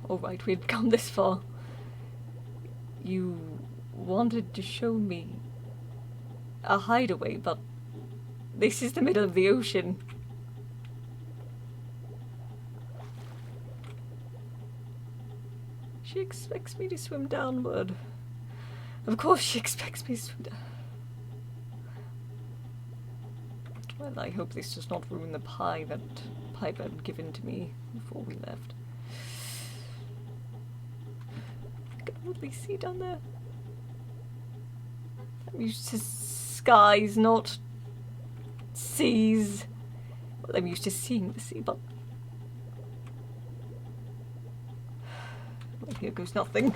Alright, we'd come this far. You wanted to show me a hideaway, but this is the middle of the ocean. She expects me to swim downward. Of course she expects me to swim down. Well, I hope this does not ruin the pie that Piper had given to me before we left. I can hardly see down there. I'm used to skies, not seas. Well, I'm used to seeing the sea, but... Well, here goes nothing.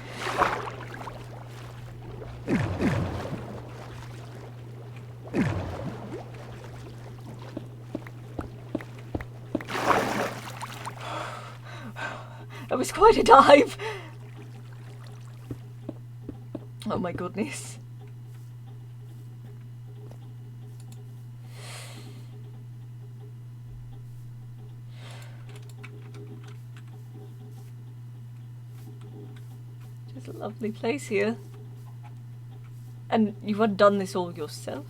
That was quite a dive! Oh my goodness. It's a lovely place here. And you had done this all yourself?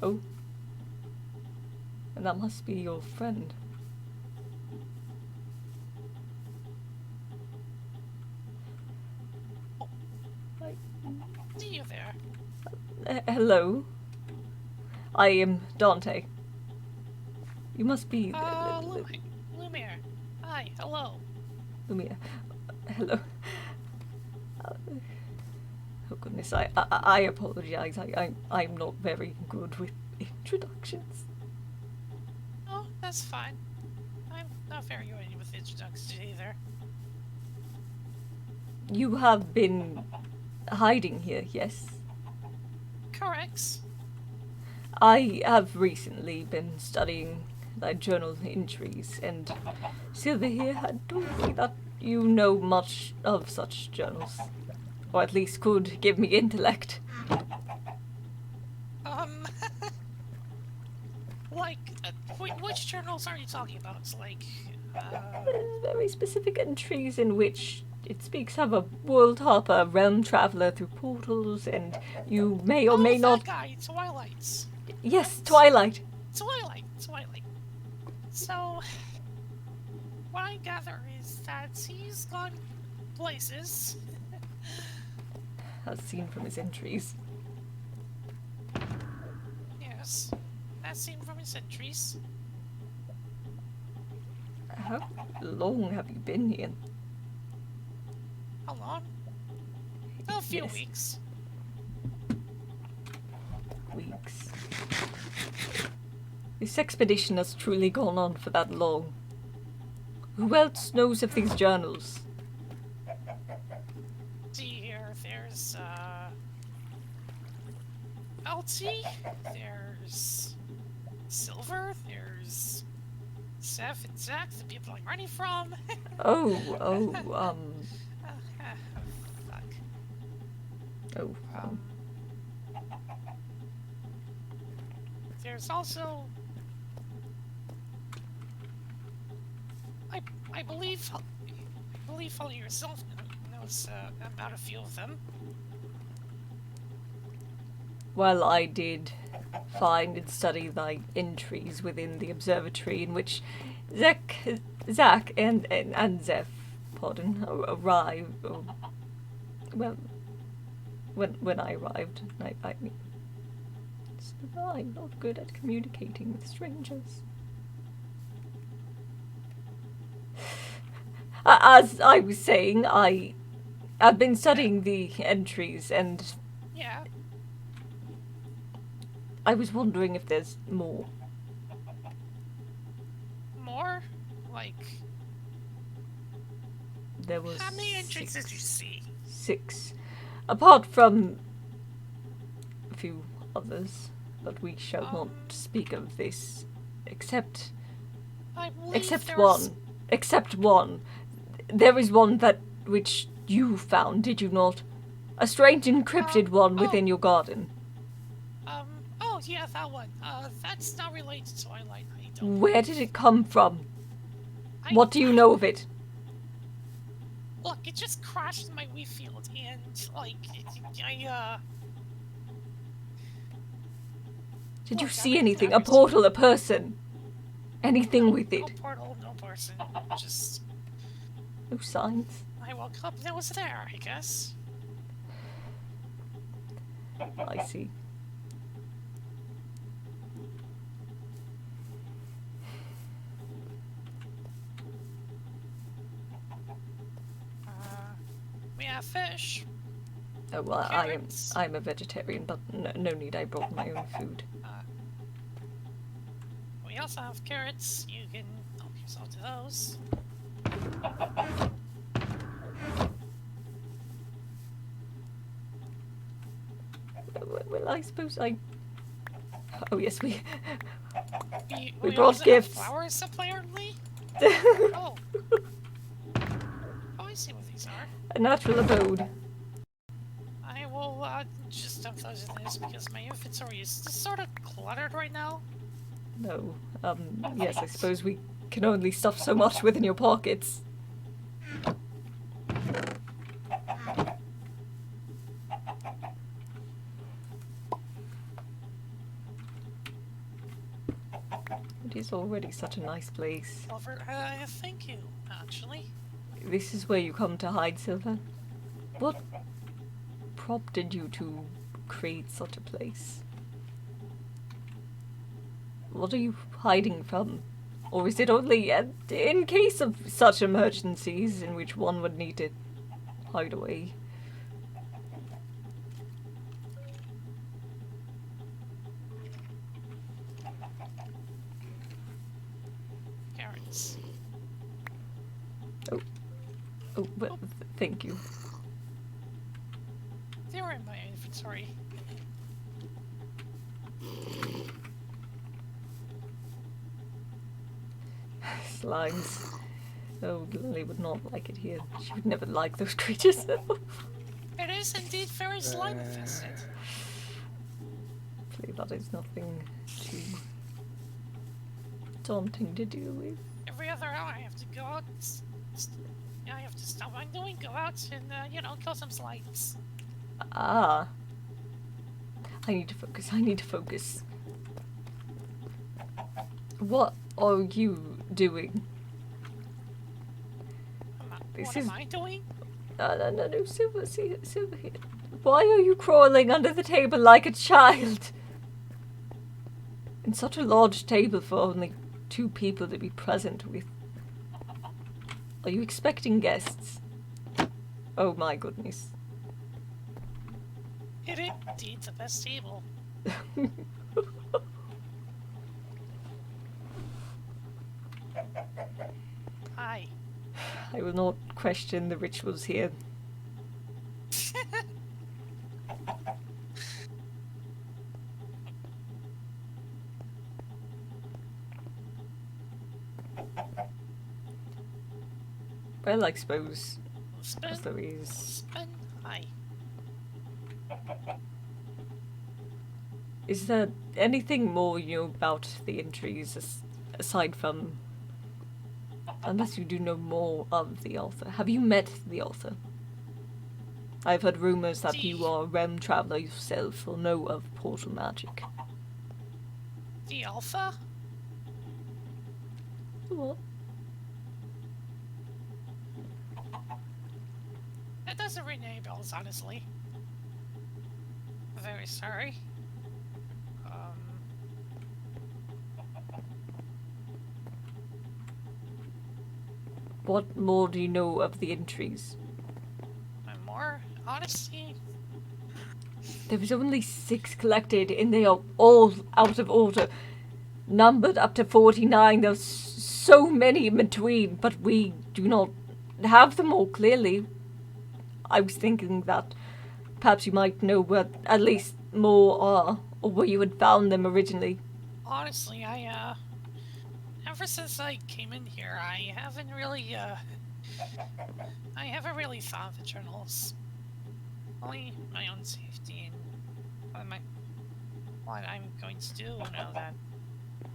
Oh. And that must be your friend. See you there. Hello. I am Dante. You must be... Lumiere. Hi, hello. Lumiere. Hello. Oh goodness, I apologize. I'm not very good with introductions. Oh, that's fine. I'm not very good with introductions either. You have been hiding here, yes? Correct. I have recently been studying thy journal entries, and Silver here, I don't think that you know much of such journals. Or at least could give me intellect. Like, which journals are you talking about? It's like, There's very specific entries in which it speaks of a world hopper, realm traveler through portals, and you may or may not... that guy, Twilight. Yes, Twilight. Twilight. So, what I gather is that he's gone places. As seen from his entries. Yes, that's seen from his entries. How long have you been here? How long? A few Yes. weeks. Weeks. This expedition has truly gone on for that long. Who else knows of these journals? See here, there's, LT, there's Silver, there's Seth and Zach, the people I'm running from. Fuck. Oh, There's also... I believe only yourself knows about a few of them. Well, I did find and study thy entries within the observatory in which Zach and Zeph, arrived. Well, when I arrived, I mean, I'm not good at communicating with strangers. As I was saying, I've been studying the entries, and Yeah. I was wondering if there's more. More? Like, There was how many entries did you see? 6. Apart from a few others, but we shall not speak of this, except one. Except one. There is one which you found, did you not? A strange encrypted one within your garden. yeah, that one. That's not related to Twilight. I don't. Where did it come from? I, What do you know of it? Look, it just crashed in my Wii field, and like, Did you look, see anything? A portal, a person? Anything with it? No portal, no person. Just. No signs. I woke up and it was there, I guess. I see. We have fish. Oh, well, Carrots. I'm a vegetarian, but no need, I brought my own food. We also have carrots. You can help yourself to those. Well, I suppose I... Oh, yes, we we brought also gifts. Have flowers, apparently? Oh. Oh, I see what these are. A natural abode. I will just dump those in this because my inventory is just sort of cluttered right now. No. Yes, I suppose we can only stuff so much within your pockets. It is already such a nice place. Silver, thank you, actually. This is where you come to hide, Silver? What prompted you to create such a place? What are you hiding from? Or is it only in case of such emergencies in which one would need to hide away? Carrots. Oh, well, thank you. They were in my inventory. Slimes. Oh, Lily would not like it here. She would never like those creatures. It is indeed very slime infested. Hopefully that is nothing too daunting to deal with. Every other hour I have to go out. I have to stop what I'm doing, go out and, kill some slimes. Ah. I need to focus. What are you doing? What am I doing? No, Silver here. Why are you crawling under the table like a child? And such a large table for only 2 people to be present with. Are you expecting guests? Oh my goodness. It is indeed the best table. Hi. I will not question the rituals here. Well, I suppose as there is. Hi. Is there anything more you know about the entries aside from... Unless you do know more of the author. Have you met the author? I've heard rumors that you are a realm traveler yourself or know of portal magic. The Alpha? What? That doesn't ring any bells, honestly. Very sorry. What more do you know of the entries? More? Honestly? There was only 6 collected, and they are all out of order. Numbered up to 49. There's so many in between, but we do not have them all clearly. I was thinking that perhaps you might know where at least more are, or where you had found them originally. Honestly, ever since I came in here, I haven't really thought of the journals. Only my own safety and what I'm going to do now that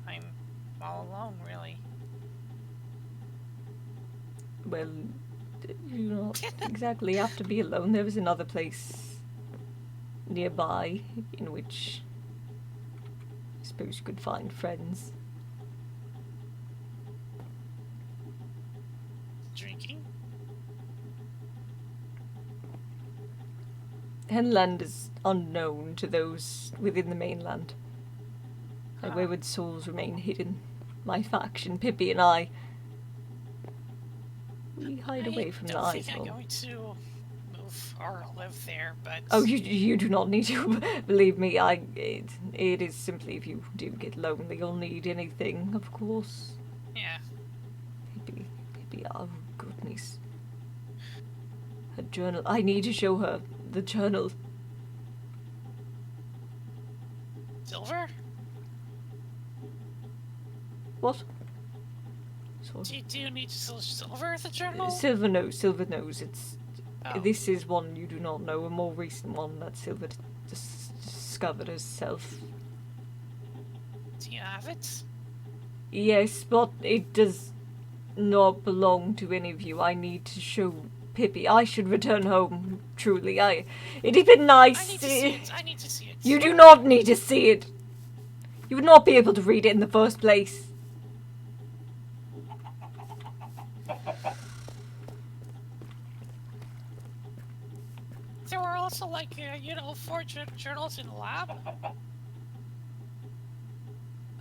I'm all alone, really. Well, you don't exactly have to be alone. There is another place nearby in which I suppose you could find friends. Drinking? Henland is unknown to those within the mainland. Huh. Our wayward souls remain hidden. My faction, Pippi and I, we hide away from the eyes I of don't all. think I'm going to move or live there, but... Oh, you do not need to. Believe me, it is simply if you do get lonely, you'll need anything, of course. Yeah. Pippi, oh goodness. Her journal. I need to show her the journal. Silver? What? Sorry. Do you need silver the journal? Silver knows. It's Oh. This is one you do not know, a more recent one that Silver discovered herself. Do you have it? Yes, but it does not belong to any of you. I need to show Pippi. I should return home, truly. It had been nice. I need to see it. I need to see it. You do not need to see it. You would not be able to read it in the first place. There were also, like, four journals in the lab.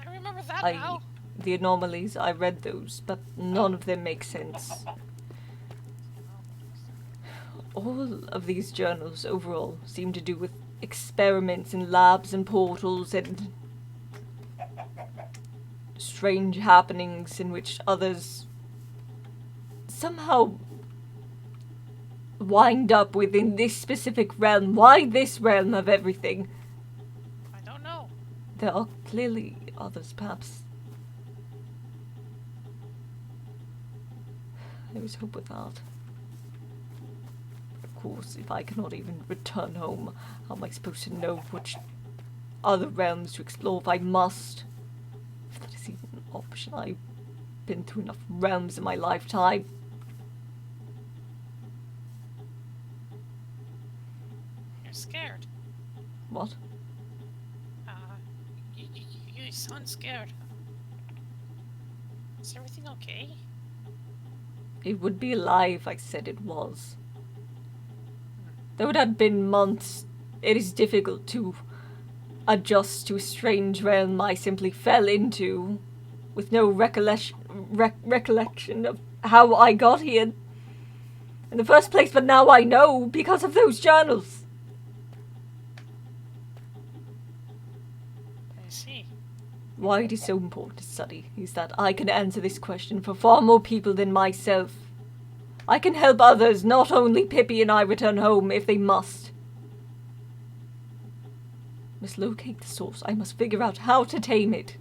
I remember that now. The anomalies, I read those, but none of them make sense. All of these journals overall seem to do with experiments in labs and portals and strange happenings in which others somehow wind up within this specific realm. Why this realm of everything? I don't know. There are clearly others, perhaps. There is hope with that. Of course, if I cannot even return home, how am I supposed to know which other realms to explore if I must? If that is even an option. I've been through enough realms in my lifetime. You're scared. What? You sound scared. Is everything okay? It would be a lie if I said it was. Though it had been months, it is difficult to adjust to a strange realm I simply fell into, with no recollection of how I got here in the first place, but now I know because of those journals. I see. Why it is so important to study is that I can answer this question for far more people than myself. I can help others, not only Pippi and I return home if they must. I must locate the source. I must figure out how to tame it.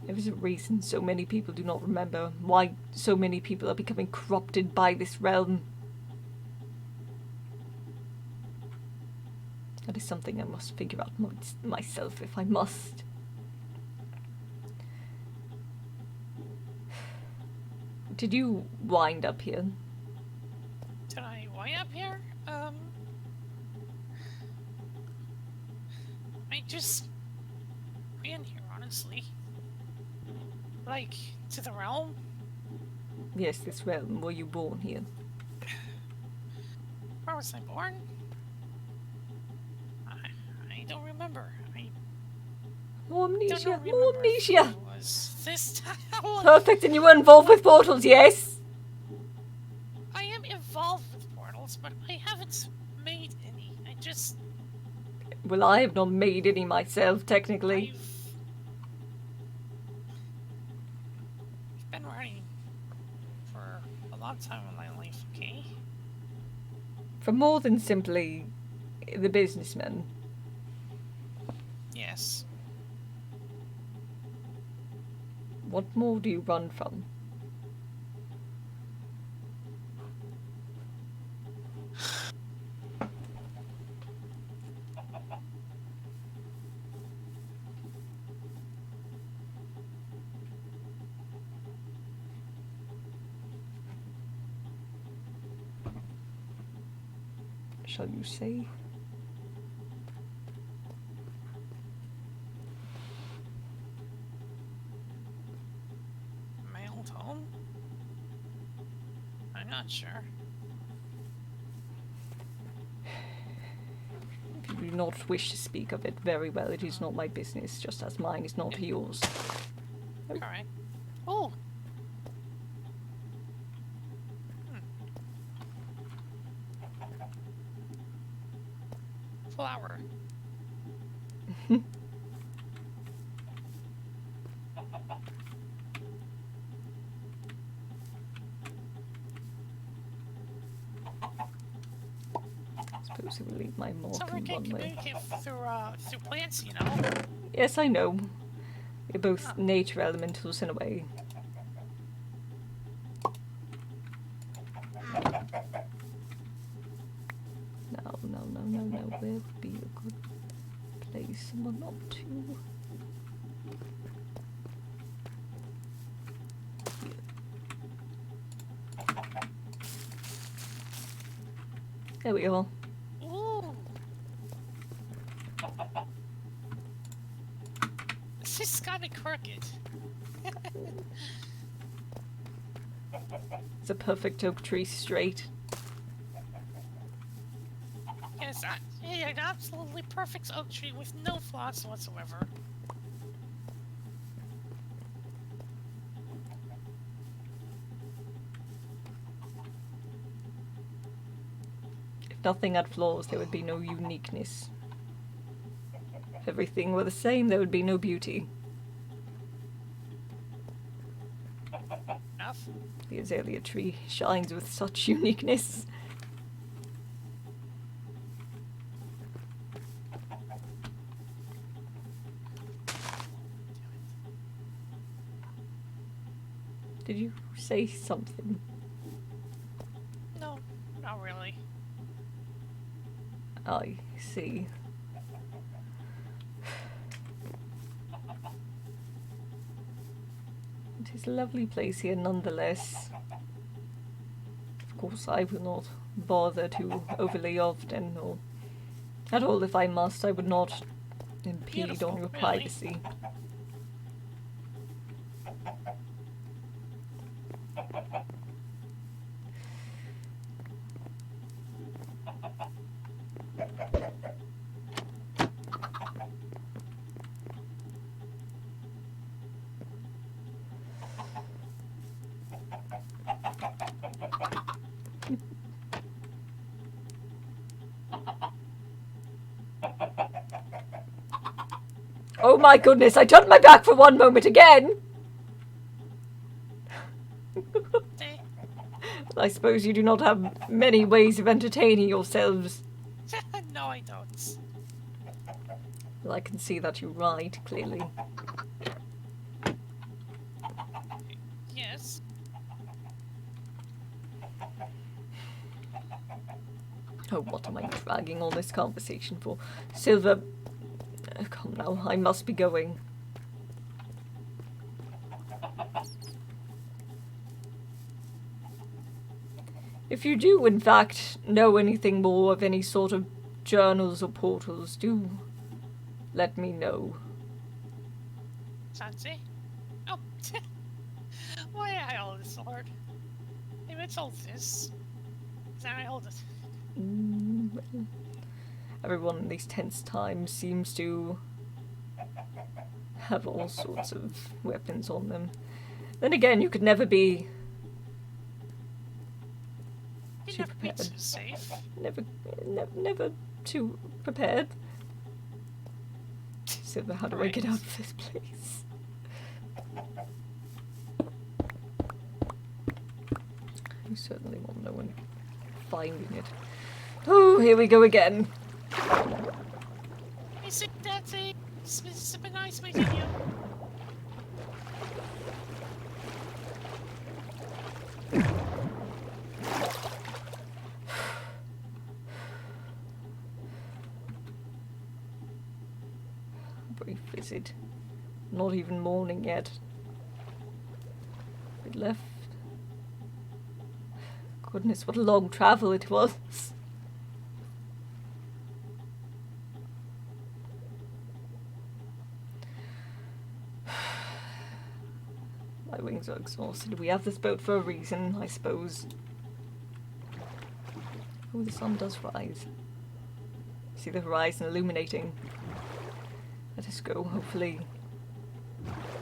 There is a reason so many people do not remember, why so many people are becoming corrupted by this realm. That is something I must figure out myself if I must. Did you wind up here? Did I wind up here? I just ran here, honestly. Like, to the realm? Yes, this realm. Were you born here? Where was I born? I don't remember. More amnesia, don't more remember amnesia! if it was this time. Perfect, and you were involved with portals, yes? I am involved with portals, but I haven't made any. Well, I have not made any myself, technically. I've been running for a long time in my life, okay? For more than simply the businessman. Yes. What more do you run from? shall you say? My old home? I'm not sure. If you do not wish to speak of it, very well, it is not my business, just as mine is not yours. Alright. Oh! Flower. Suppose it will leave my mark So we in can one way. communicate through plants, you know? Yes, I know. We're both nature elementals in a way. No. Where would be a good place and what not to? There we are. Ooh! This is kinda crooked. It's a perfect oak tree, straight. Yes, an absolutely perfect oak tree with no flaws whatsoever. If nothing had flaws, there would be no uniqueness. If everything were the same, there would be no beauty. Enough? The azalea tree shines with such uniqueness. Did you say something? No, not really. I see. It is a lovely place here nonetheless. Of course, I will not bother too overly often, or at all if I must. I would not impede Beautiful, on your really. privacy. Oh my goodness, I turned my back for one moment again! See? I suppose you do not have many ways of entertaining yourselves. No, I don't. Well, I can see that you're right, clearly. Yes. Oh, what am I dragging all this conversation for? Silver, come now, I must be going. If you do, in fact, know anything more of any sort of journals or portals, do let me know. Dante? Oh. Why I hold this sword? Maybe it's all this. Then I hold it. Well, everyone in these tense times seems to have all sorts of weapons on them. Then again, you could never be You too never be too prepared. safe. Never too prepared. Silver, how do I get out of this place? You certainly won't know when finding it. Oh, here we go again. Hey, sit, Dante. It's been nice meeting you. Brief visit. Not even morning yet. We left. Goodness, what a long travel it was. so exhausted. We have this boat for a reason, I suppose. Oh, the sun does rise. See the horizon illuminating. Let us go. Hopefully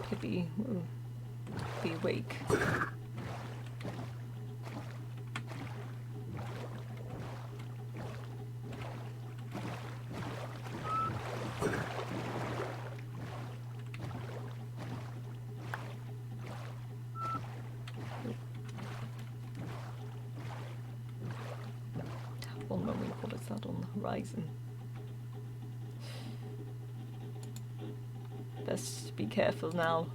Pippi will be awake. One moment, what is that on the horizon? Best be careful now.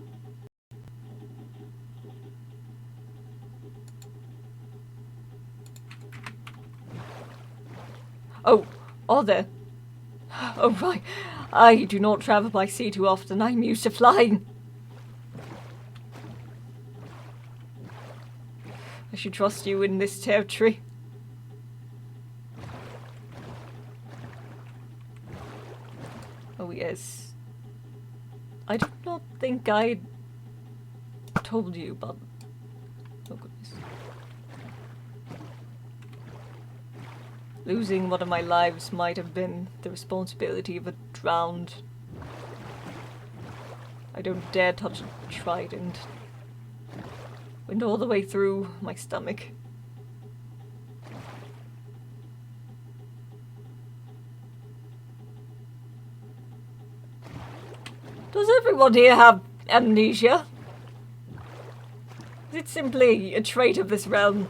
Oh, are there? Oh, right. I do not travel by sea too often. I'm used to flying. I should trust you in this territory. Oh, yes. I do not think I told you, but... Oh, goodness. Losing one of my lives might have been the responsibility of a drowned. I don't dare touch a trident. Went all the way through my stomach. Does everyone here have amnesia? Is it simply a trait of this realm?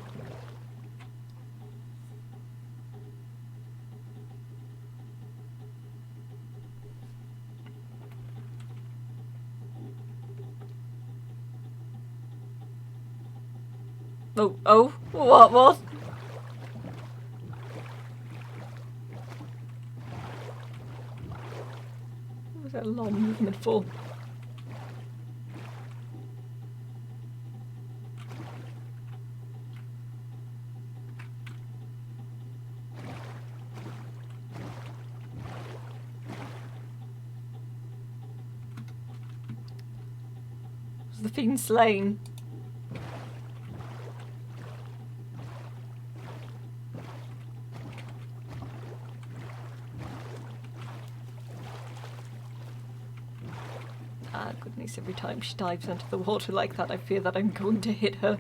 Oh, what? What was that long movement for? Was the fiend slain? Ah, goodness, every time she dives into the water like that, I fear that I'm going to hit her.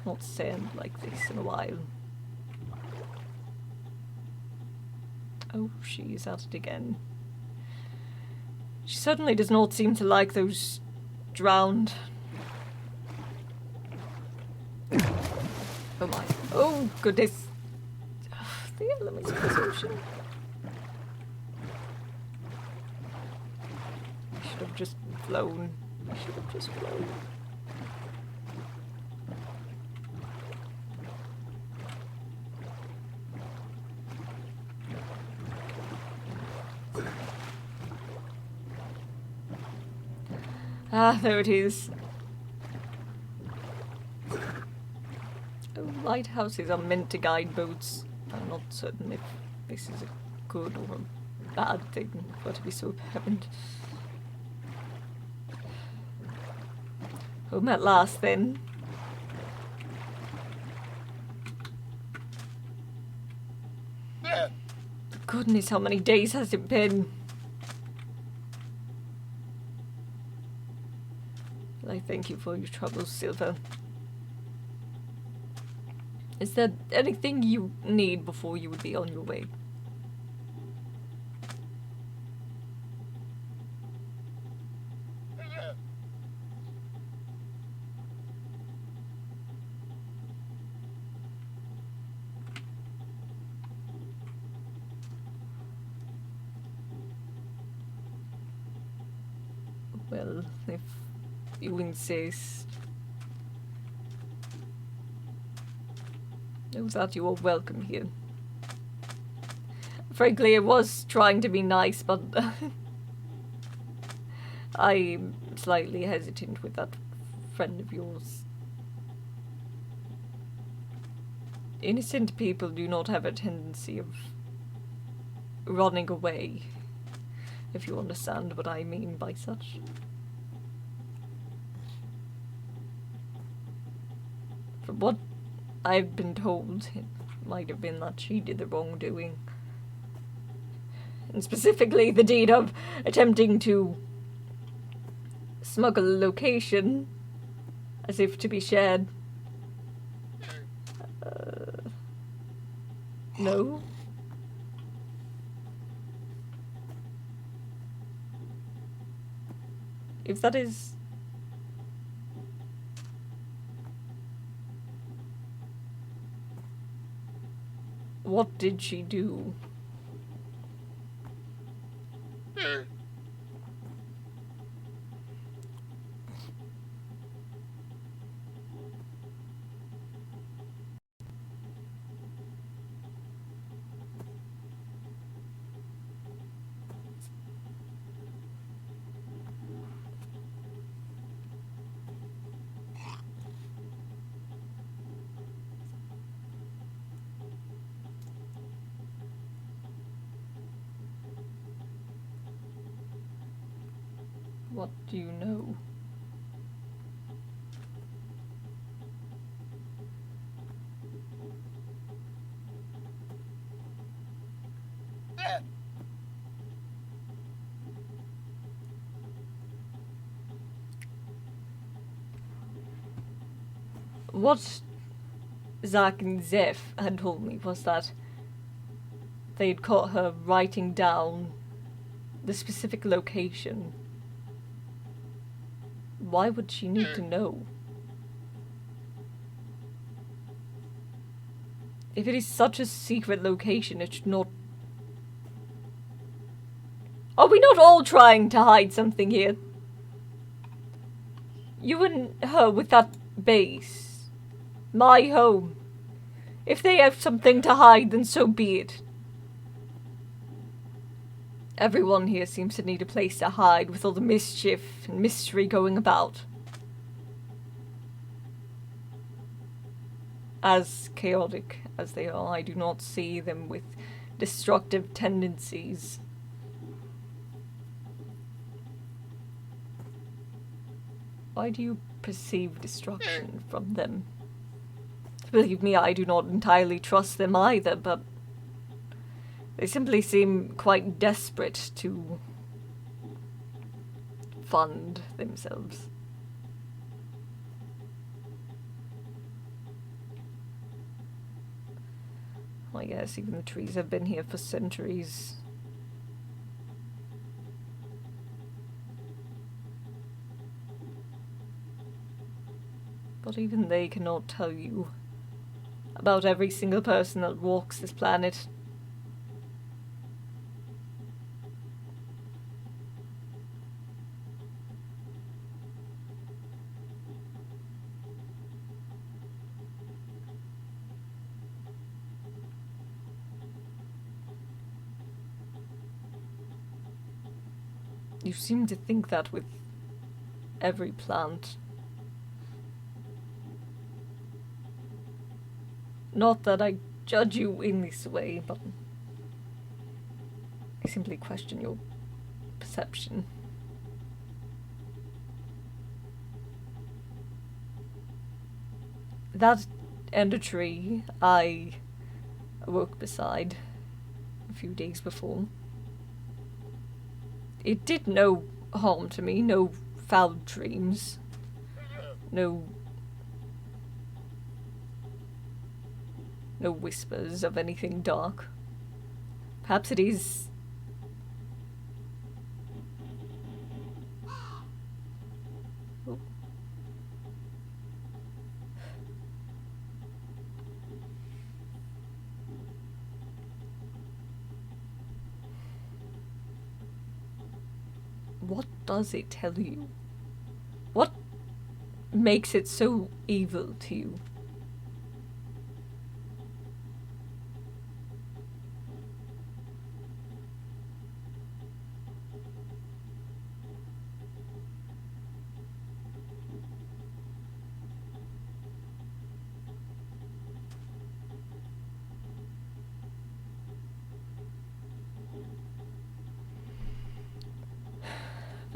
Not sand like this in a while. Oh, she's at it again. She certainly does not seem to like those drowned. Oh my. Oh, goodness. The elements of this ocean. I should have just flown. I should have just flown. Ah, there it is. Oh, lighthouses are meant to guide boats. I'm not certain if this is a good or a bad thing for it to be so apparent. Home at last, then. Goodness, how many days has it been? I thank you for your troubles, Silver. Is there anything you need before you would be on your way? Well, if you insist. Know that you are welcome here. Frankly, I was trying to be nice, but I'm slightly hesitant with that friend of yours. Innocent people do not have a tendency of running away, if you understand what I mean by such. From what I've been told, it might have been that she did the wrongdoing. And specifically the deed of attempting to smuggle a location as if to be shared. No? If that is... What did she do? What do you know? What Zach and Zeph had told me was that they'd caught her writing down the specific location. Why would she need to know? If it is such a secret location, it should not... Are we not all trying to hide something here? You and her with that base. My home. If they have something to hide, then so be it. Everyone here seems to need a place to hide with all the mischief and mystery going about. As chaotic as they are, I do not see them with destructive tendencies. Why do you perceive destruction from them? Believe me, I do not entirely trust them either, but they simply seem quite desperate to fund themselves. I guess even the trees have been here for centuries. But even they cannot tell you about every single person that walks this planet. You seem to think that with every plant. Not that I judge you in this way, but I simply question your perception. That ender tree I awoke beside a few days before. It did no harm to me, no foul dreams, no whispers of anything dark. Perhaps it is... Oh. What does it tell you? What makes it so evil to you?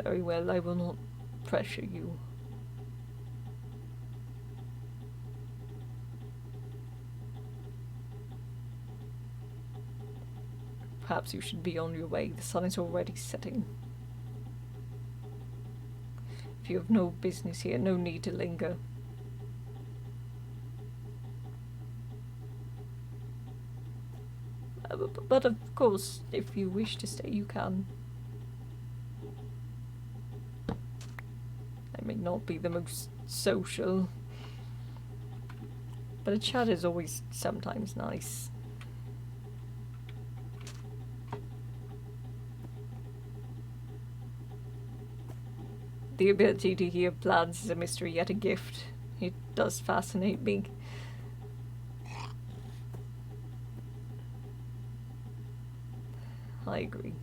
Very well, I will not pressure you. Perhaps you should be on your way. The sun is already setting. If you have no business here, no need to linger. But of course, if you wish to stay, you can. I may not be the most social, but a chat is always sometimes nice. The ability to hear plans is a mystery yet a gift. It does fascinate me. I agree.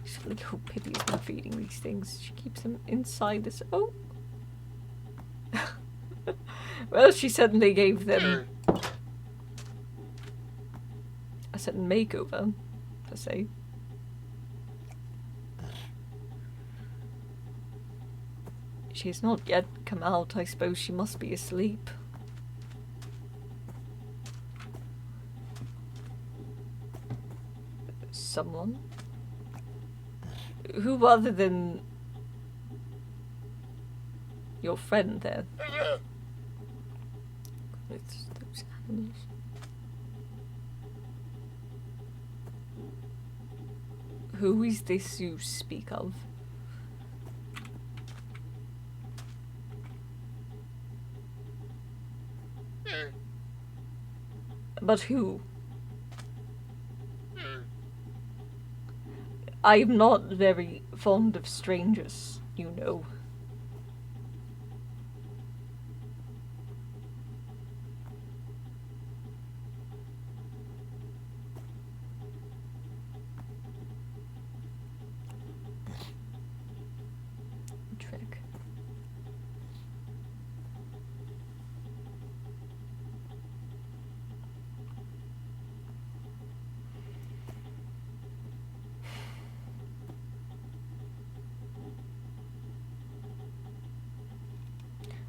Just really hope Pippi is not feeding these things. She keeps them inside this. Oh! Well, she suddenly gave them a certain makeover, per se. She has not yet come out. I suppose she must be asleep. Someone? Who other than your friend there? It's those animals. Who is this you speak of? But who? I am not very fond of strangers, you know. Trick.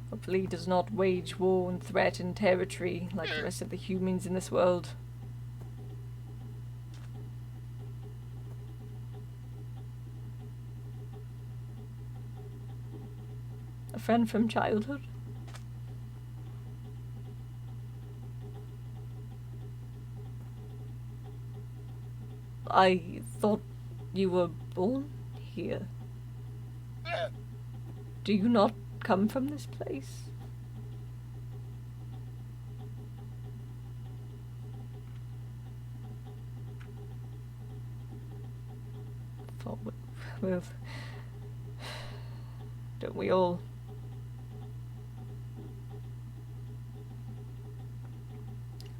Hopefully he does not wage war and threaten territory like the rest of the humans in this world. A friend from childhood? I thought you were born here. Do you not come from this place? Well, don't we all?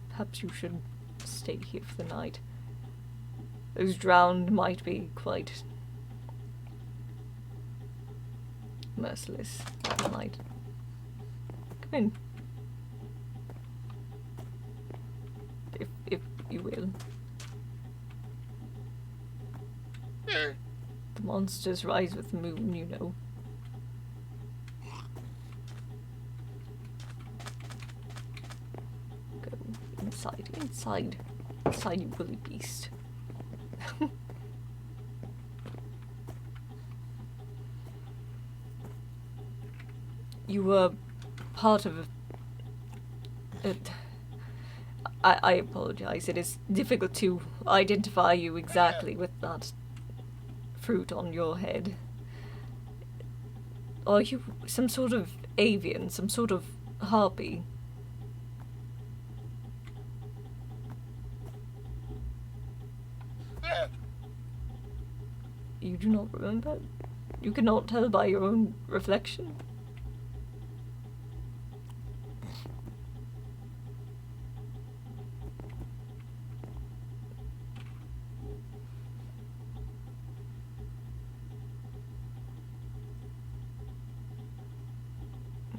Perhaps you should stay here for the night. Those drowned might be quite merciless that night. Come in. If you will. The monsters rise with the moon, you know. Go inside, inside, you woolly beast. You were part of I apologize. It is difficult to identify you exactly with that fruit on your head. Are you some sort of avian, some sort of harpy? You do not remember? You cannot tell by your own reflection?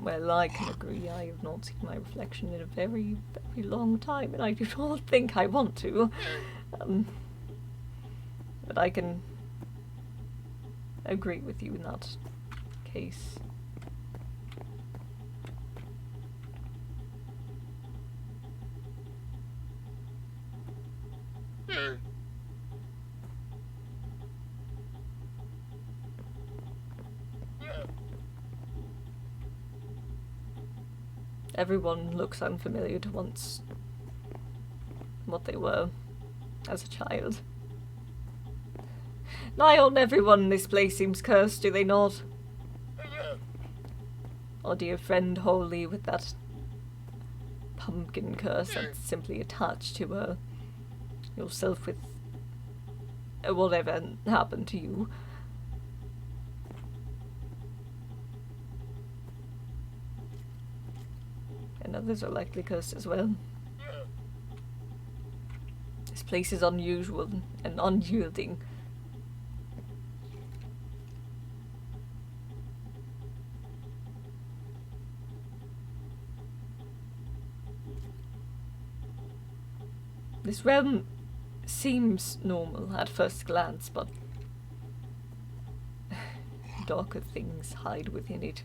Well, I can agree. I have not seen my reflection in a very, very long time, and I do not think I want to. But I can agree with you in that case. Everyone looks unfamiliar to once what they were as a child. Nigh on everyone in this place seems cursed, do they not? Or do you friend wholly with that pumpkin curse that's simply attached to yourself with whatever happened to you? And others are likely cursed as well. This place is unusual and unyielding. This realm seems normal at first glance, but darker things hide within it.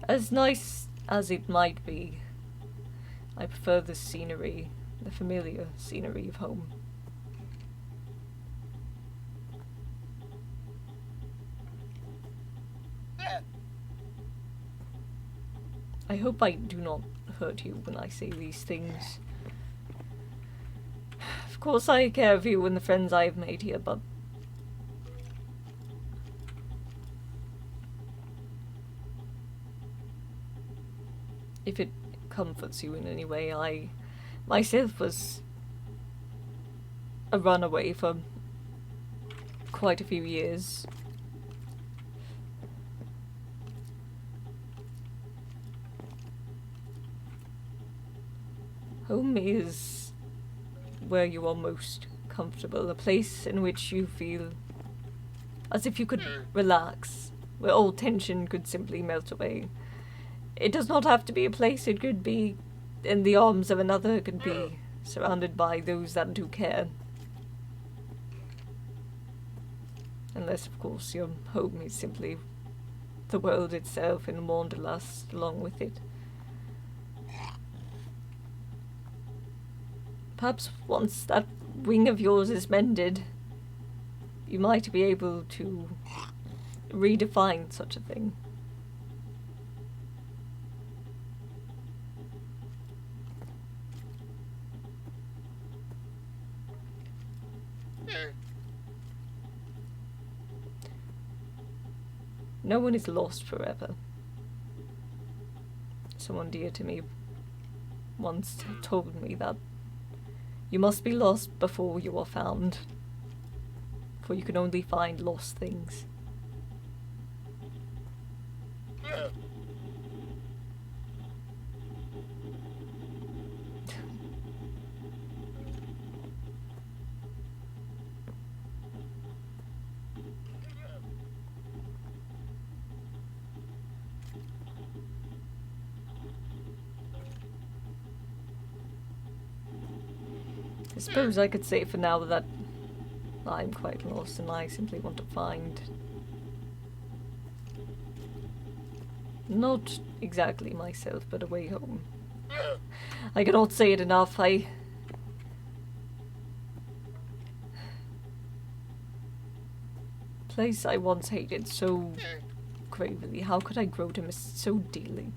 As nice as it might be, I prefer the scenery, the familiar scenery of home. I hope I do not hurt you when I say these things. Of course I care for you and the friends I have made here, but if it comforts you in any way, I myself was a runaway for quite a few years. Home is where you are most comfortable, a place in which you feel as if you could relax, where all tension could simply melt away. It does not have to be a place, it could be in the arms of another, it could be surrounded by those that do care. Unless, of course, your home is simply the world itself and wanderlust along with it. Perhaps once that wing of yours is mended, you might be able to redefine such a thing. No one is lost forever. Someone dear to me once told me that you must be lost before you are found, for you can only find lost things. I suppose I could say for now that I'm quite lost and I simply want to find not exactly myself, but a way home. I cannot say it enough. Place I once hated so gravely. How could I grow to miss it so dearly?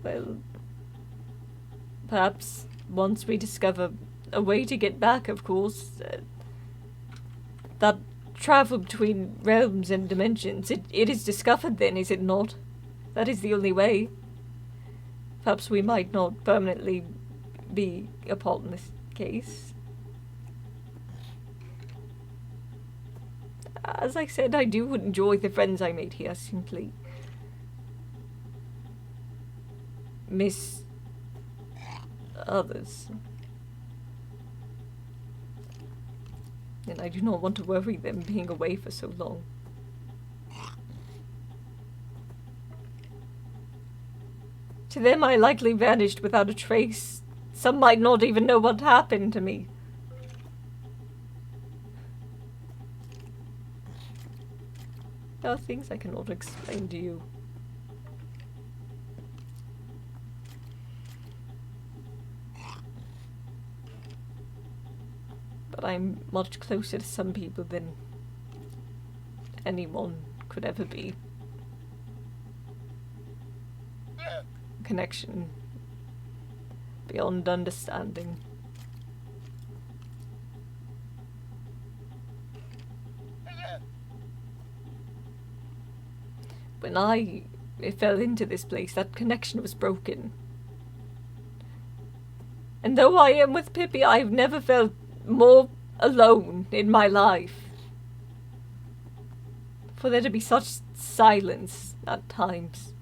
Well, perhaps once we discover a way to get back, of course, that travel between realms and dimensions, it is discovered then, is it not? That is the only way. Perhaps we might not permanently be apart in this case. As I said, I do enjoy the friends I made here, simply miss others. And I do not want to worry them being away for so long. To them I likely vanished without a trace. Some might not even know what happened to me. There are things I cannot explain to you. But I'm much closer to some people than anyone could ever be. Connection beyond understanding. When I fell into this place, that connection was broken. And though I am with Pippi, I've never felt more alone in my life. For there to be such silence at times.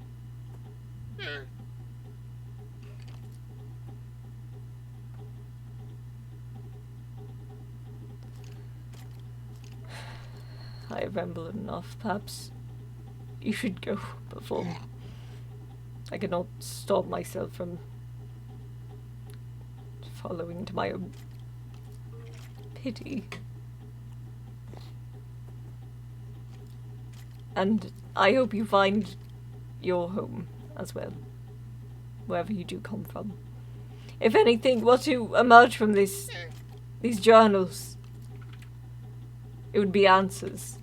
I have rambled enough. Perhaps you should go before I cannot stop myself from following to my own pity. And I hope you find your home as well, wherever you do come from. If anything were to emerge from these journals, it would be answers.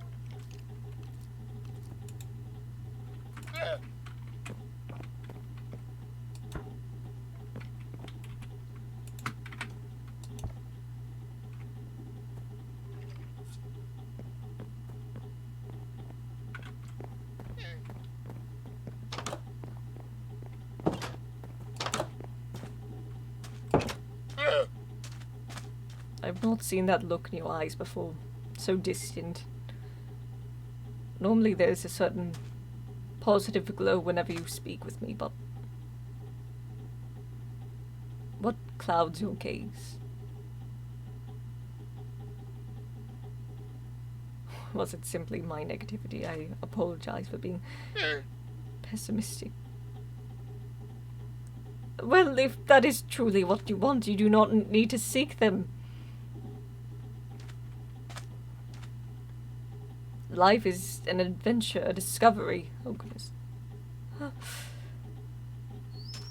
I've not seen that look in your eyes before, so distant. Normally there's a certain positive glow whenever you speak with me, but what clouds your gaze? Was it simply my negativity? I apologize for being pessimistic. Well, if that is truly what you want, you do not need to seek them. Life is an adventure, a discovery. Oh, goodness.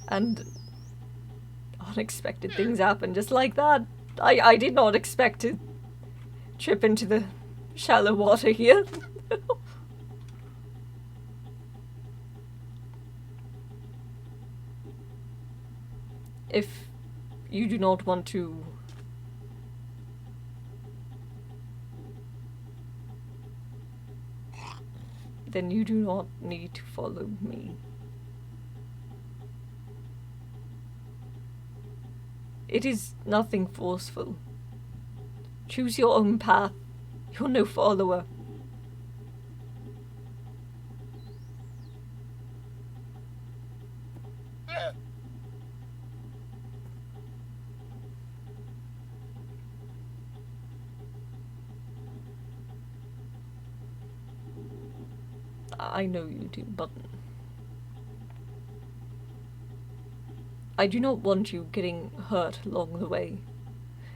And unexpected things happen just like that. I did not expect to trip into the shallow water here. If you do not want to then you do not need to follow me. It is nothing forceful. Choose your own path. You're no follower. I know you do, but I do not want you getting hurt along the way,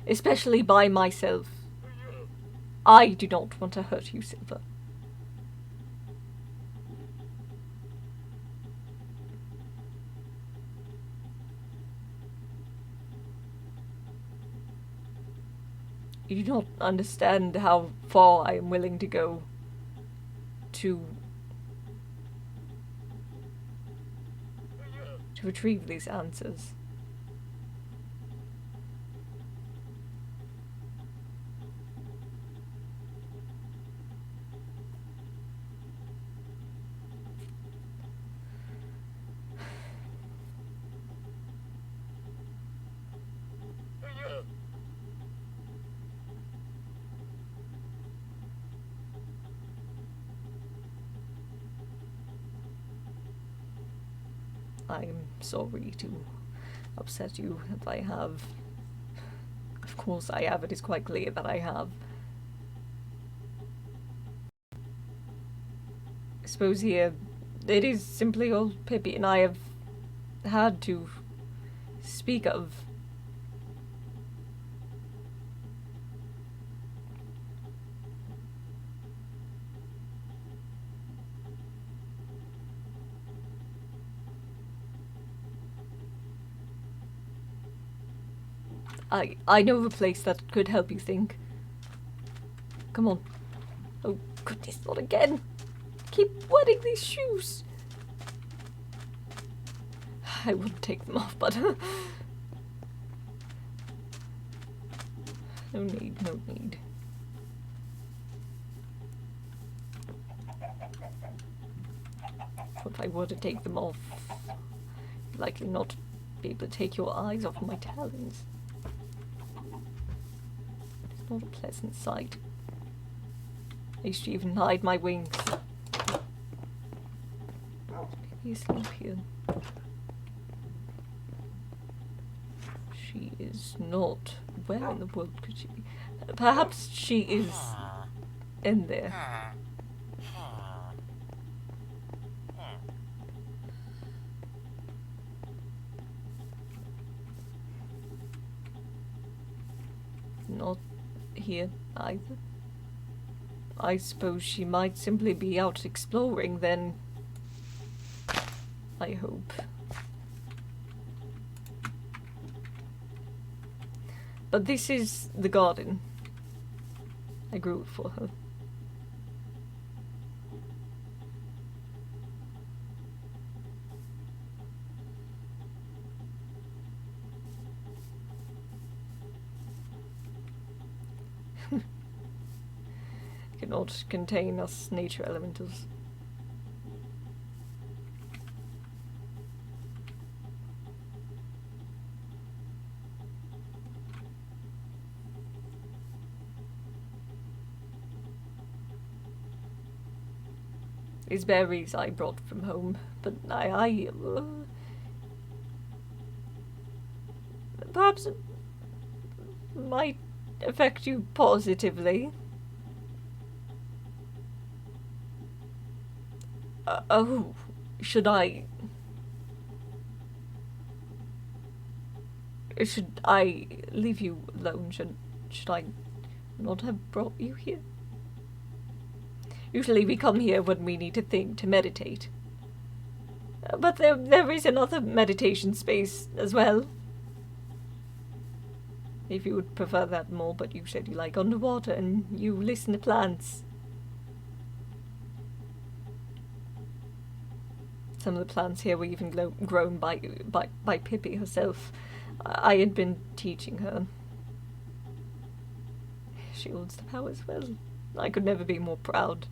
especially by myself. I do not want to hurt you, Silver. You do not understand how far I am willing to go to retrieve these answers. I'm sorry to upset you if I have. Of course I have, it is quite clear that I have. I suppose here, it is simply old Pippi and I have had to speak of. I know of a place that could help you think. Come on. Oh, goodness, not again. Keep wetting these shoes. I wouldn't take them off, but... no need, no need. If I were to take them off, you'd likely not be able to take your eyes off my talons. It's not a pleasant sight. I used to even hide my wings. Maybe asleep here. She is not. Where in the world could she be? Perhaps she is in there. Not here either. I suppose she might simply be out exploring then. I hope. But this is the garden. I grew it for her. Cannot contain us nature elementals. These berries I brought from home, but perhaps it might affect you positively. Oh, should I leave you alone? Should I not have brought you here? Usually we come here when we need to think, to meditate. But there is another meditation space as well. If you would prefer that more, but you said you like underwater and you listen to plants. Some of the plants here were even grown by Pippi herself. I had been teaching her. She holds the powers well. I could never be more proud.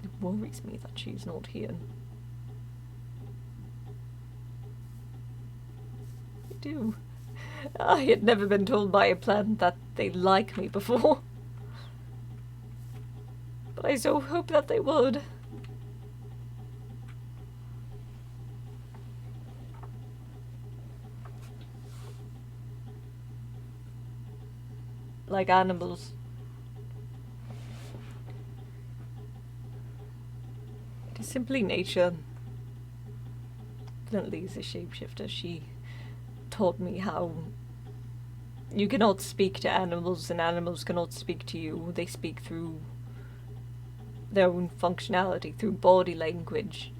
It worries me that she's not here. I do. I had never been told by a plant that they like me before. But I so hope that they would. Like animals. It is simply nature. Bluntly is a shapeshifter. She taught me how you cannot speak to animals and animals cannot speak to you. They speak through their own functionality, through body language.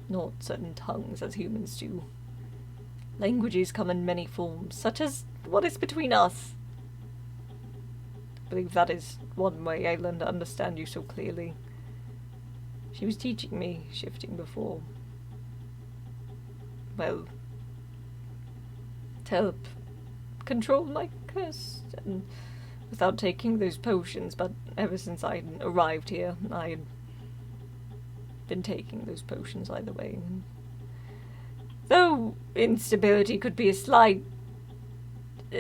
Not certain tongues as humans do. Languages come in many forms, such as what is between us. I believe that is one way I learned to understand you so clearly. She was teaching me shifting before. Well, to help control my curse, and without taking those potions, but ever since I arrived here, I had been taking those potions either way. Though instability could be a slight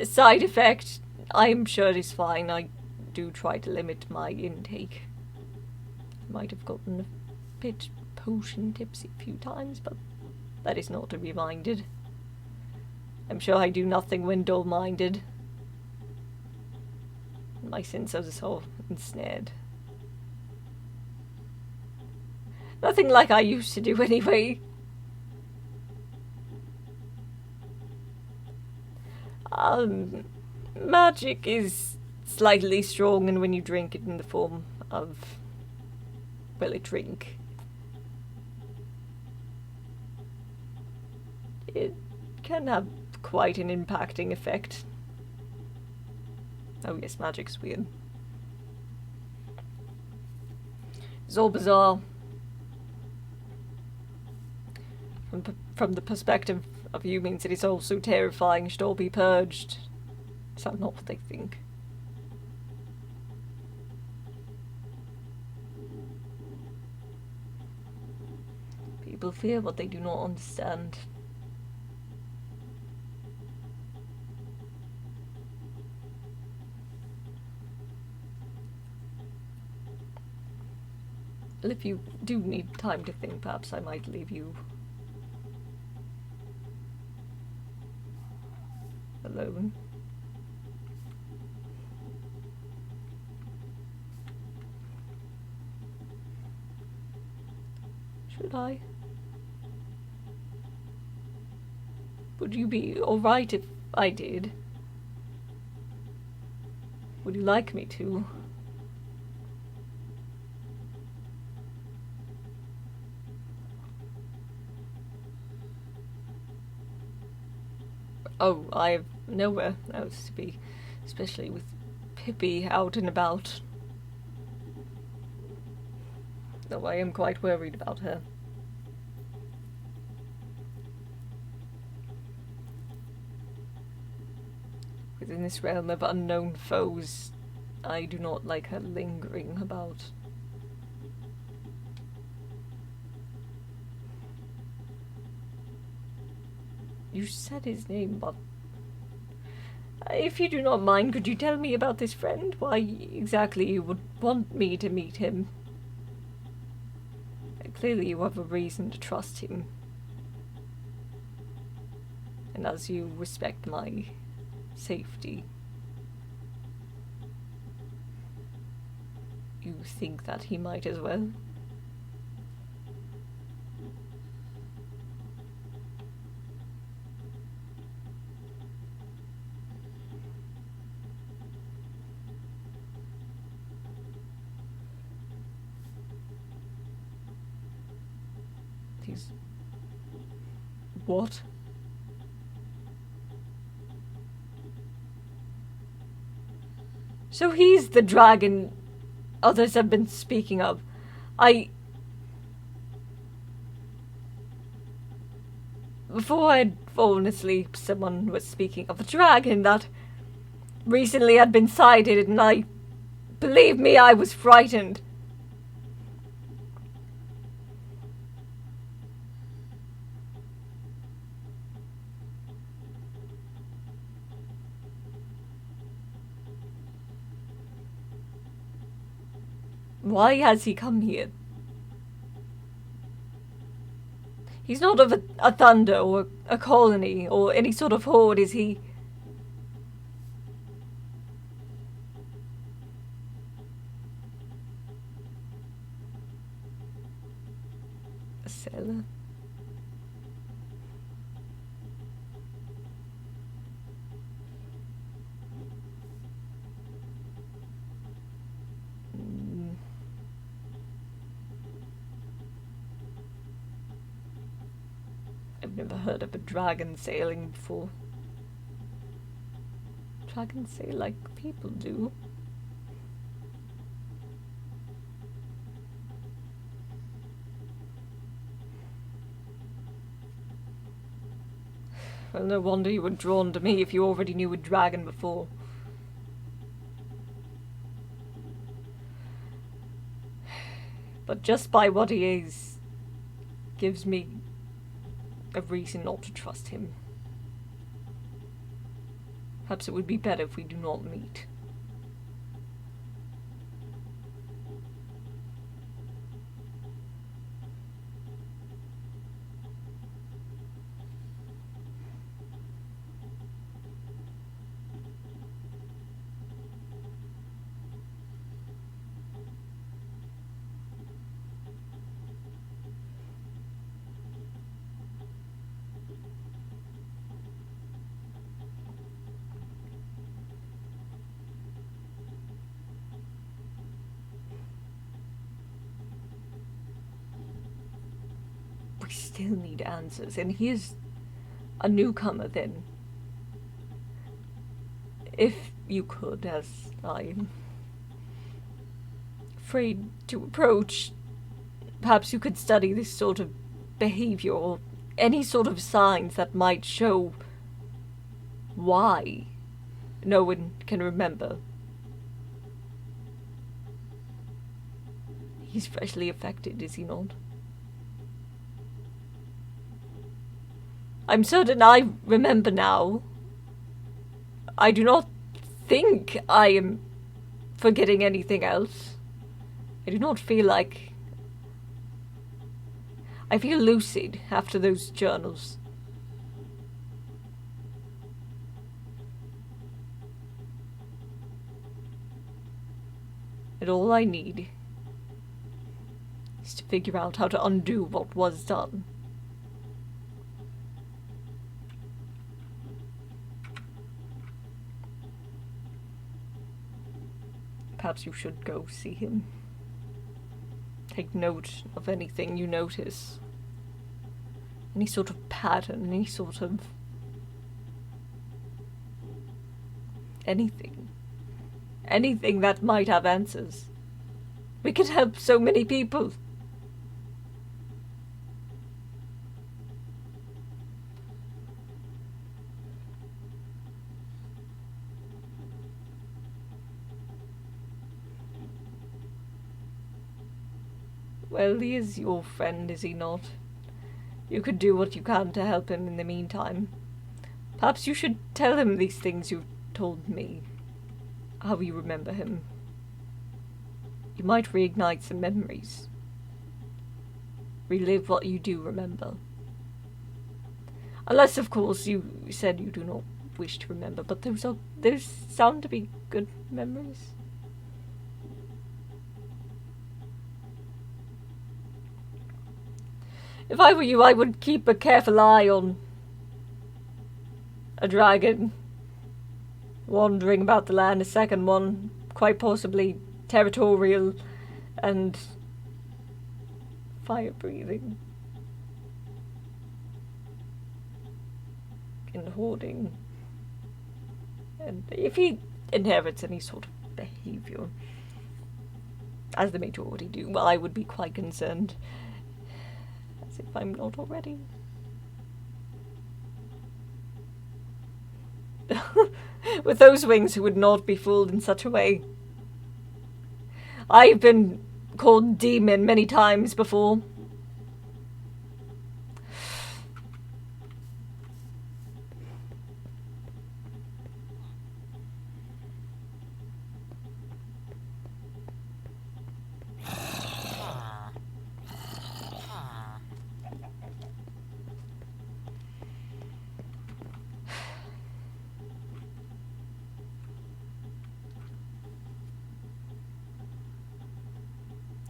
side effect, I am sure it is fine. I do try to limit my intake. Might have gotten a bit potion tipsy a few times, but that is not to be minded. I'm sure I do nothing when dull-minded. My senses are so ensnared. Nothing like I used to do anyway. Magic is slightly strong, and when you drink it in the form of, well, a drink, it can have quite an impacting effect. Oh yes, magic's weird. It's all bizarre. From the perspective of humans, it is also terrifying, should all be purged. Is that not what they think? People fear what they do not understand. Well, if you do need time to think, perhaps I might leave you alone. Should I? Would you be alright if I did? Would you like me to? Oh, I have nowhere else to be, especially with Pippi out and about. Though I am quite worried about her. Within this realm of unknown foes, I do not like her lingering about. You said his name, but if you do not mind, could you tell me about this friend? Why exactly you would want me to meet him? Clearly you have a reason to trust him. And as you respect my safety, you think that he might as well? He's... What? So he's the dragon others have been speaking of. Before I'd fallen asleep, someone was speaking of a dragon that recently had been sighted, and believe me, I was frightened. Why has he come here? He's not of a thunder or a colony or any sort of horde, is he? A sailor? I've never heard of a dragon sailing before. Dragons sail like people do. Well, no wonder you were drawn to me if you already knew a dragon before. But just by what he is, gives me a reason not to trust him. Perhaps it would be better if we do not meet. still need answers, and he is a newcomer then. If you could, as I'm afraid to approach, perhaps you could study this sort of behavior or any sort of signs that might show why no one can remember. He's freshly affected, is he not? I'm certain I remember now. I do not think I am forgetting anything else. I do not feel like... I feel lucid after those journals. And all I need is to figure out how to undo what was done. Perhaps you should go see him. Take note of anything you notice. Any sort of pattern, any sort of... anything. Anything that might have answers. We could help so many people. Well, he is your friend, is he not? You could do what you can to help him in the meantime. Perhaps you should tell him these things you told me. How you remember him. You might reignite some memories. Relive what you do remember. Unless, of course, you said you do not wish to remember, but those sound to be good memories. If I were you, I would keep a careful eye on a dragon wandering about the land, a second one, quite possibly territorial and fire-breathing and hoarding. And if he inherits any sort of behavior, as the majority do, well, I would be quite concerned. As if I'm not already. With those wings, who would not be fooled in such a way? I've been called demon many times before.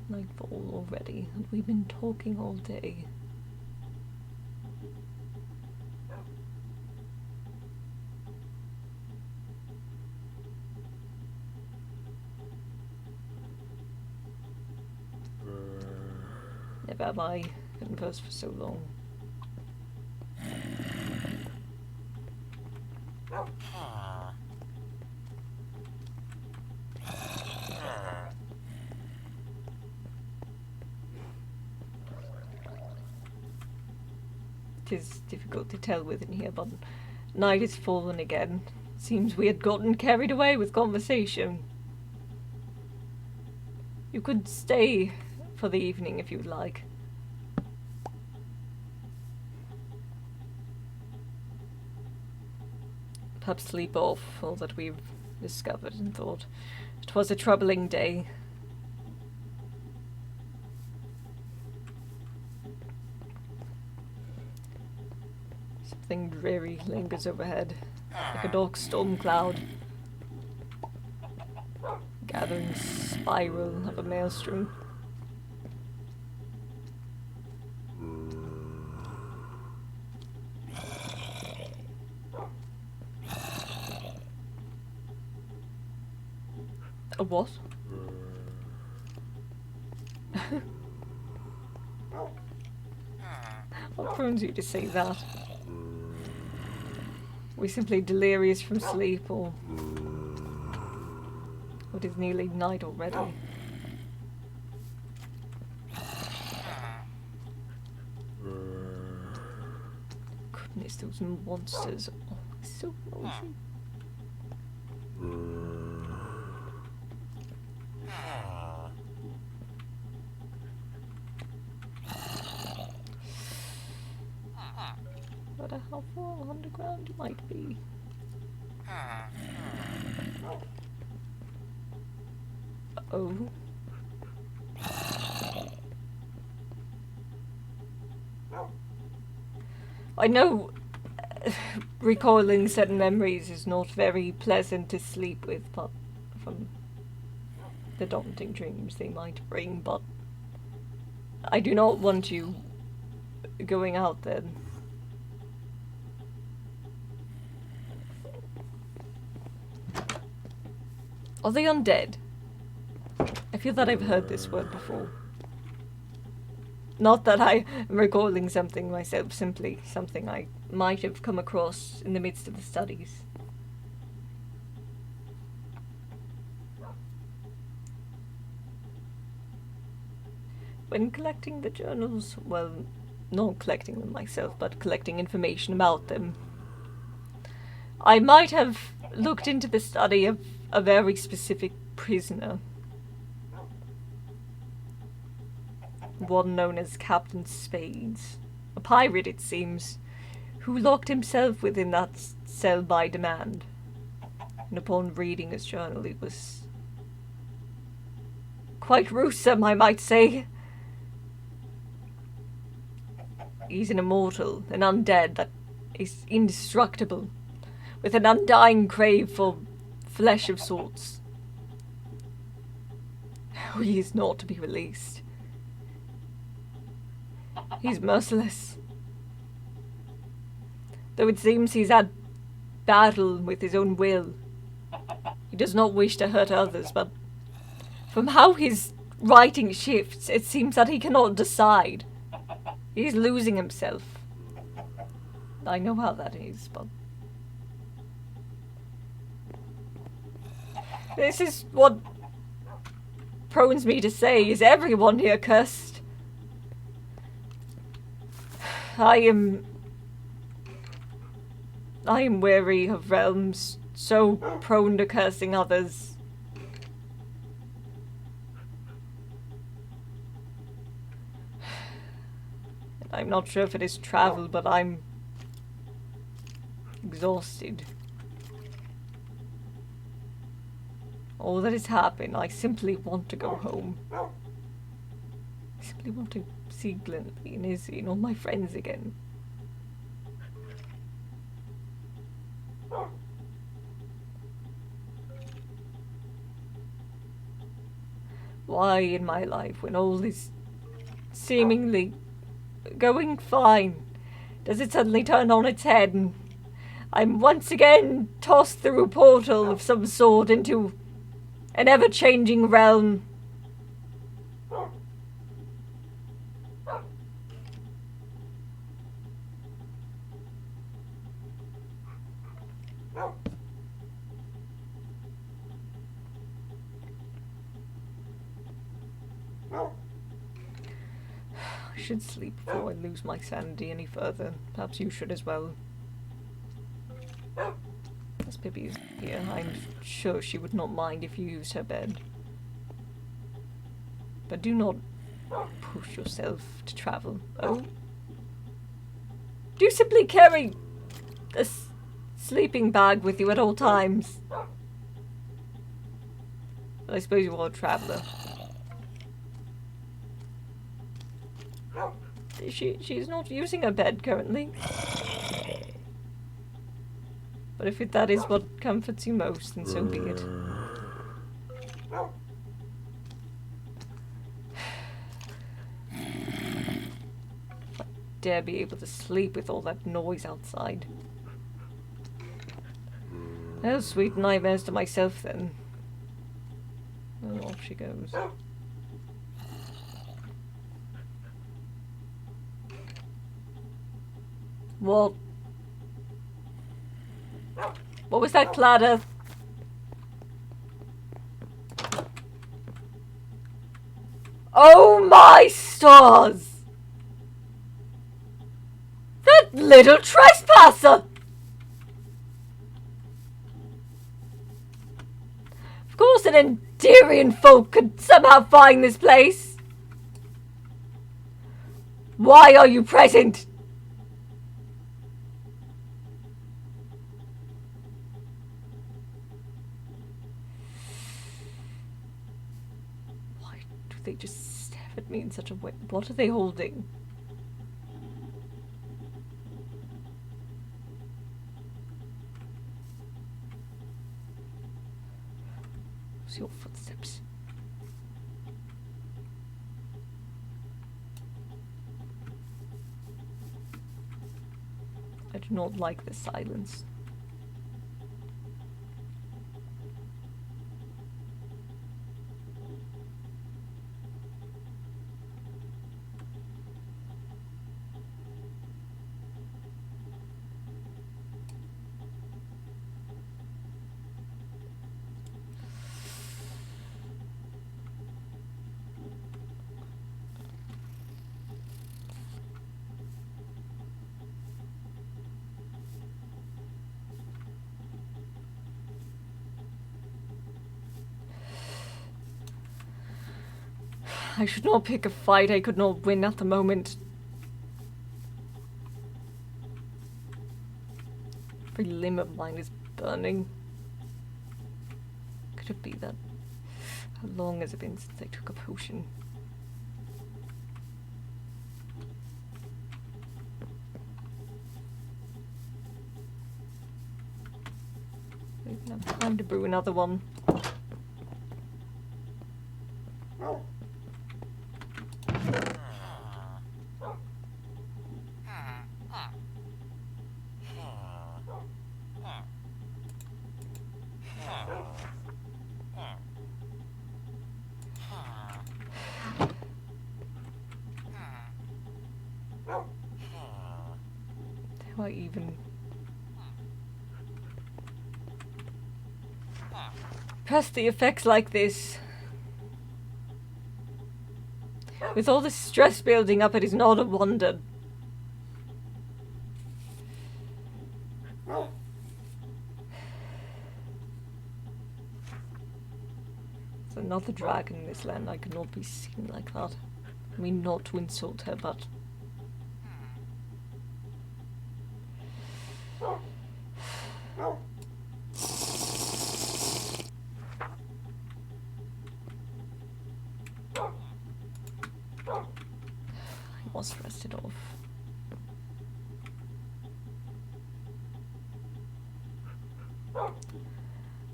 Nightfall already, and we've been talking all day. Never have I conversed for so long. It is difficult to tell within here, but night has fallen again. Seems we had gotten carried away with conversation. You could stay for the evening if you'd like. Perhaps sleep off all that we've discovered and thought. It was a troubling day. Something dreary lingers overhead, like a dark storm cloud. Gathering spiral of a maelstrom. A what? What prunes you to say that? We're simply delirious from sleep, or it is nearly night already. Goodness, those monsters. Oh, it's so noisy. I wonder how far underground it might be. Oh. I know recalling certain memories is not very pleasant to sleep with, but from the daunting dreams they might bring, but I do not want you going out then. Are they undead? I feel that I've heard this word before. Not that I am recalling something myself, simply something I might have come across in the midst of the studies. When collecting the journals, well, not collecting them myself, but collecting information about them, I might have looked into the study of a very specific prisoner. One known as Captain Spades. A pirate, it seems, who locked himself within that cell by demand. And upon reading his journal, it was quite gruesome, I might say. He's an immortal, an undead that is indestructible, with an undying crave for flesh of sorts. He is not to be released. He's merciless. Though it seems he's had battle with his own will. He does not wish to hurt others, but from how his writing shifts, it seems that he cannot decide. He's losing himself. I know how that is, but this is what prones me to say, is everyone here cursed? I am weary of realms so prone to cursing others. I'm not sure if it is travel, but I'm exhausted. All that has happened, I simply want to go home. I simply want to see Glenby and Izzy and all my friends again. Why in my life, when all is seemingly going fine, does it suddenly turn on its head and I'm once again tossed through a portal of some sort into an ever-changing realm? I should sleep before I lose my sanity any further. Perhaps you should as well. As Pippi is here, I'm sure she would not mind if you used her bed. But do not push yourself to travel. Oh? Do simply carry a sleeping bag with you at all times. I suppose you are a traveller. She's not using her bed currently. But if that is what comforts you most, then so be it. If I dare be able to sleep with all that noise outside. Oh, sweet nightmares to myself then. Oh, off she goes. What? What was that clatter? Oh my stars! That little trespasser! Of course an Enderian folk could somehow find this place. Why are you present? Why do they just stare at me in such a way? What are they holding? What's your footsteps? I do not like this silence. I should not pick a fight I could not win at the moment. Every limb of mine is burning. Could it be that? How long has it been since I took a potion? I don't even have time to brew another one. Do I even press the effects like this? With all this stress building up, it is not a wonder. There's another dragon in this land. I cannot be seen like that. I mean, not to insult her, but... I was rested off.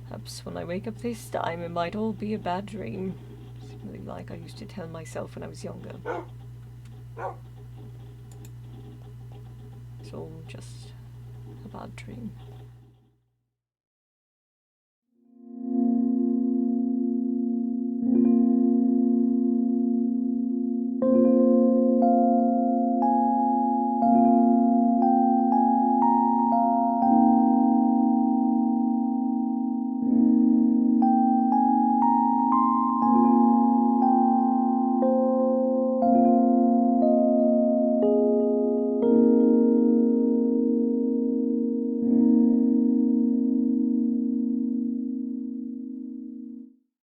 Perhaps when I wake up this time, it might all be a bad dream. Something like I used to tell myself when I was younger. It's all just a bad dream.